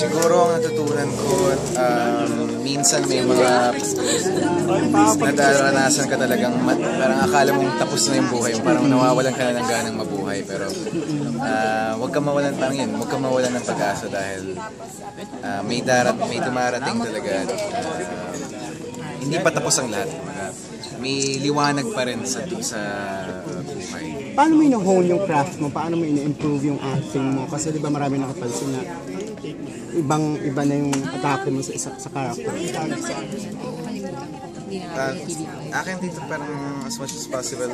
Siguro ang natutunan ko, minsan may mga nadaranasan ka talagang parang akala mong tapos na yung buhay, parang nawawalan ka na ng ganang mabuhay, pero huwag ka mawalan, parang yun, huwag ka mawalan ng pag-asa dahil may dumarating talaga at hindi pa tapos ang lahat. May liwanag pa rin sa buhay. Paano mo ino-hone yung craft mo? Paano mo ino-improve yung acting mo? Kasi di ba marami nakapansin na iba na yung atake mo sa character. Akin dito parang as much as possible,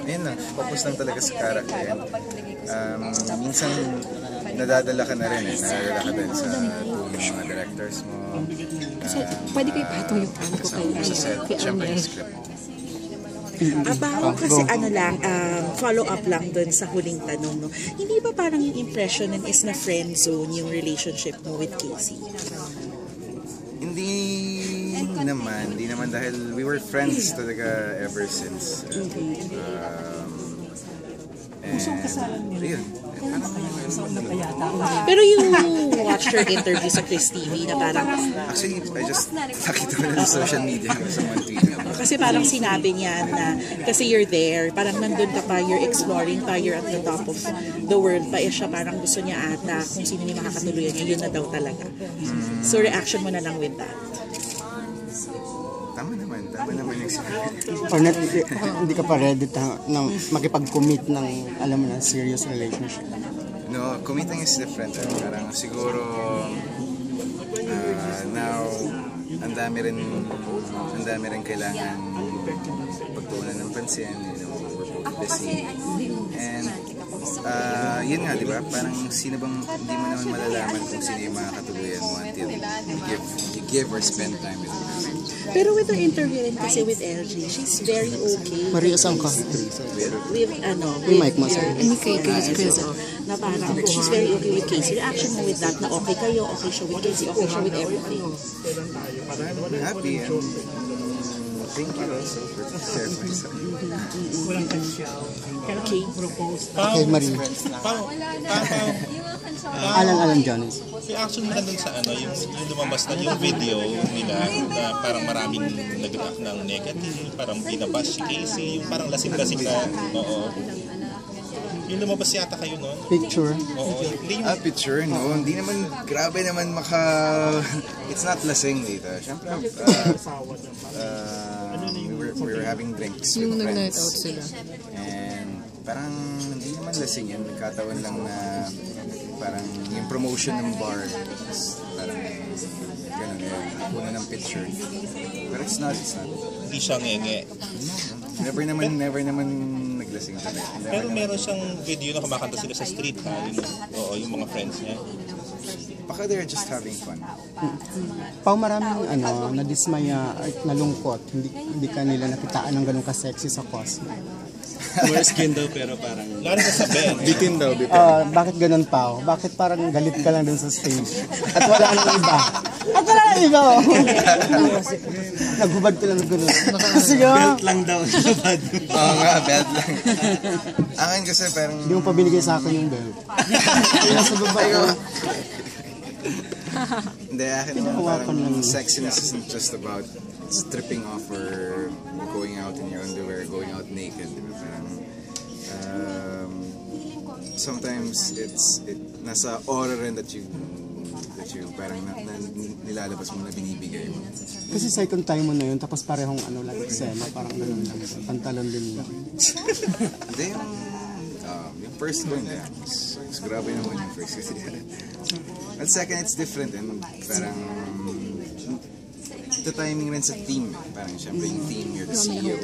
yun lang, focus lang talaga sa character. Minsan nadadala ka na rin nadadala ka din sa tulong ng mga directors mo. Pwede kayo patong yung ano ko kayo sa set, syempre yung script. Kasi follow up lang dun sa huling tanong, no? Hindi ba parang yung impression is na friend zone yung relationship mo with Casey? Hindi naman dahil we were friends talaga ever since. Pero yung watch her interview sa Chris TV na parang... Actually, I just nakita ko na sa social media sa mga tweet niya. Kasi parang sinabi niya na kasi you're there, parang nandun ka pa, you're exploring pa, you're at the top of the world pa. Siya parang gusto niya ata kung sino niya makakatuluyan niya, yun na daw talaga. So reaction mo na lang with that. Tama naman yung sinabi. Or hindi ka pa ready na makipag-commit ng, alam mo na, serious relationship? No, committing is different. Parang siguro now ang dami rin kailangan pagtuunan ng pansin, we're both busy. And yun nga, di ba? Parang sino bang hindi mo naman malalaman kung sino yung makakatuluyan mo until you give or spend time with them. Pero with the interview rin kasi with LG, she's very okay. Maria Sangka. With Mike Master. Na parang she's very okay with Casey. Reaction mo with that na okay kayo, okay siya with Casey, okay siya with everything. I'm happy and thank you also for sharing my son. Okay. Okay, Maria. Alan Jones. Reaction mo dun sa yung lumabas na yung video nila na parang maraming nag-react ng negative, parang binabash si Casey, yung parang lasing-lasing na, oo. Yung lumabas yata kayo noon? Picture? Oo. Picture, no? Hindi naman, grabe naman it's not lasing dito. Siyempre, we were having drinks with friends. Yung nag-night out sila. And parang hindi naman lasing yan. Nagkataon lang na parang yung promotion ng bar. Parang gano'n yun. Kuna ng picture. But it's not. Hindi siya ngenge. Never naman naglasing kami. Pero meron siyang video na kumakanta sila sa street, ha? Yung mga friends niya. Baka they're just having fun. Pao maraming nadismaya at nalungkot. Hindi ka nila nakitaan ng ganun ka-sexy sa Cosmo. More skin daw pero parang... Lalo na sa Ben. Bitin daw. Bakit ganun, Pao? Bakit parang galit ka lang dun sa stage? At wala nang iba. Oh. Naghubad ka lang ng ganun. Kasi belt lang daw. Oo nga, belt lang. Akin kasi parang... Hindi mo pa binigay sa akin yung belt. Nasa baba ko. Hindi, akin naman parang sexiness isn't just about stripping off or going out in your underwear, going out naked. Parang, sometimes nasa aura rin that you parang nilalabas mo na binibigay mo. Kasi second time mo na yun, tapos parehong lang, sema, parang ganun lang. Pantalon din lang. Hindi, yung first one, grabe naman yung first. At second, it's different. And parang, the timing rin sa team. Parang syempre yung team, you're the CEO.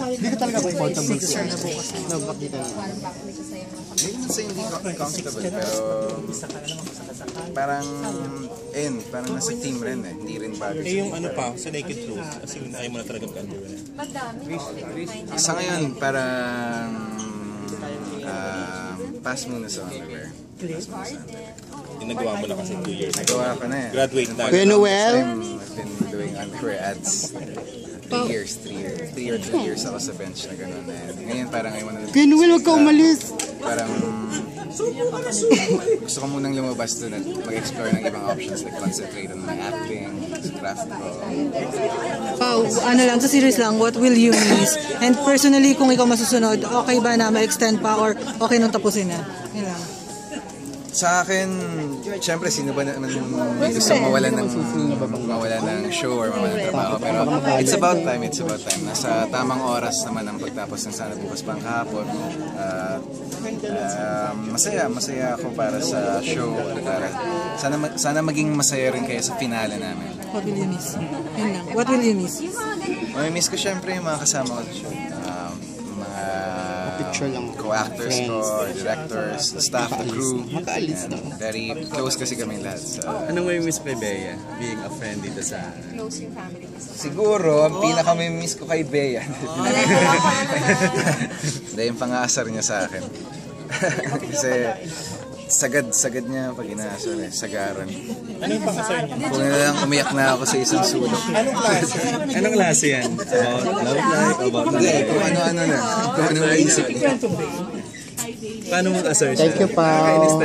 Hindi ka talaga comfortable sa nabakita na. Hindi naman sa hindi comfortable, pero parang nasa team rin hindi rin bagay. Yung sa Naked Truth, kasi ayaw mo na talaga mag-underwear. Sa ngayon, parang pass muna sa underwear. Yung nagawa mo na kasi 2 years ago. Nagawa ko na yan. Graduate na. Kuya Noel? I've been doing underwear ads. 3 or 2 years ako sa bench na gano'n. Ngayon parang ayaw na. Kuya Noel, huwag ka umalis! Parang gusto ko munang lumabas doon at mag-explore ng ibang options, like concentrate on my acting, sa craft ko. Wow, ano lang, sa series lang, what will you miss? And personally, kung ikaw masusunod, okay ba na ma-extend pa or okay nung tapusin na? Yun lang. Sa akin, syempre, sino ba naman may gusto mawalan ng show or mawalan ng trabaho. Pero it's about time. Nasa tamang oras naman ang pagtapos ng Sana Bukas Pang Kahapon. Masaya ako para sa show. Sana maging masaya rin kayo sa finale namin. What will you miss? Yun lang. What will you miss? Miss ko syempre yung mga kasama ko sa show. Co-actors ko, directors, the staff, the crew. Very close kasi kami lahat. So, Anong may miss kay Bea? Being a friend dito sa... siguro, ang pinaka-miss ko kay Bea. Dahil yung pang-aasar niya sa akin. Kasi sagad niya pag inaasar eh, sagaran. Ano yung pangasar niya? Kung lang umiyak na ako sa isang sulok. Anong klase yan? About love life? About Hindi, life? kung ano-ano na. Kung ano maisip niya. Paano mag-assert siya? Thank you, Pao.